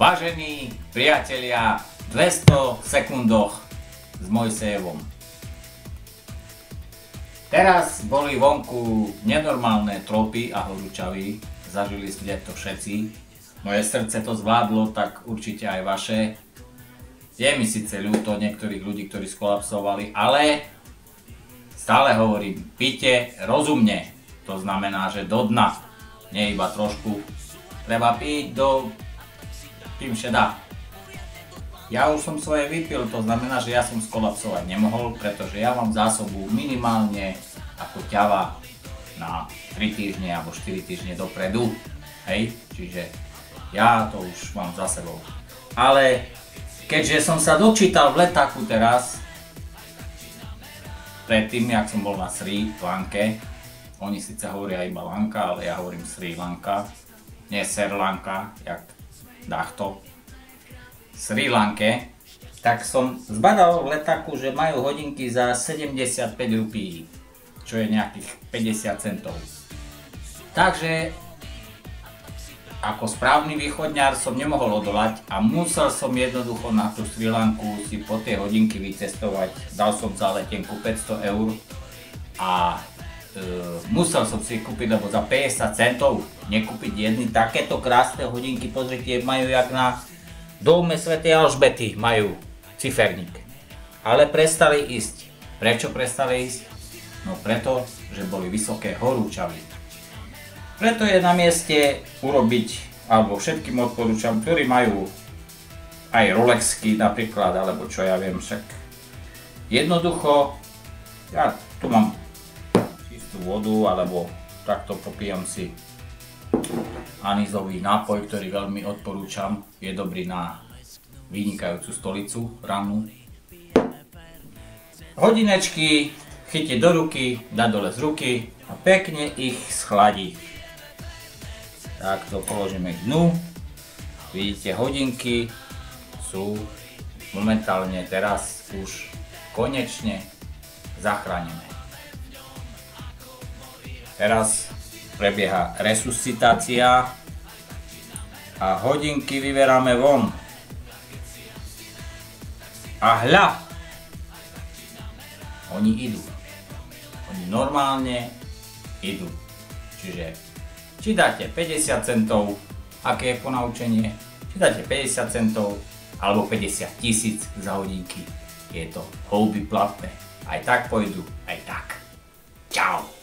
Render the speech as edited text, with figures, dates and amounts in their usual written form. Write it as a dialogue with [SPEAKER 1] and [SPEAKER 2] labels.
[SPEAKER 1] Vážení priatelia, 200 sekundoch s Mojsejevom. Teraz boli vonku nenormálne tropy a horúčavy, zažili ste to všetci. Moje srdce to zvládlo, tak určite aj vaše. Je mi síce ľúto niektorých ľudí, ktorí skolapsovali, ale stále hovorím, pite rozumne. To znamená, že do dna, nie iba trošku. Treba piť do tým šedá. Ja už som svoje vypil, to znamená, že ja som skolapsovať nemohol, pretože ja mám zásobu minimálne ako ťava na 3 týždne alebo 4 týždne dopredu. Hej, čiže ja to už mám za sebou. Ale keďže som sa dočítal v letáku teraz, predtým, jak som bol na Sri Lanke, oni síce hovoria iba Lanka, ale ja hovorím Sri Lanka, nie Sri Lanka, jak dachto, Sri Lanke, tak som zbadal v letáku, že majú hodinky za 75 rupí, čo je nejakých 50 centov. Takže ako správny východňar som nemohol odolať a musel som jednoducho na tú Sri Lanku si po tie hodinky vycestovať. Dal som za letenku 500 eur a musel som si kúpiť, lebo za 50 centov nekúpiť jedny takéto krásne hodinky, pozrite, majú jak na dome svätej Alžbety, majú ciferník. Ale prestali ísť. Prečo prestali ísť? No preto, že boli vysoké horúčavy. Preto je na mieste urobiť, alebo všetkým odporúčam, ktorí majú aj Rolexky napríklad, alebo čo ja viem, však jednoducho, ja tu mám vodu, alebo takto popijam si anízový nápoj, ktorý veľmi odporúčam, je dobrý na vynikajúcu stolicu rannú. Hodinečky chytiť do ruky, dať dole z ruky a pekne ich schladiť. Takto položíme k dnu. Vidíte, hodinky sú momentálne teraz už konečne zachránené. Teraz prebieha resuscitácia a hodinky vyberáme von. A hľa! Oni idú. Oni normálne idú. Čiže či dáte 50 centov, aké je ponaučenie, či dáte 50 centov alebo 50 000 za hodinky, je to houby platné. Aj tak pôjdu, aj tak. Čau!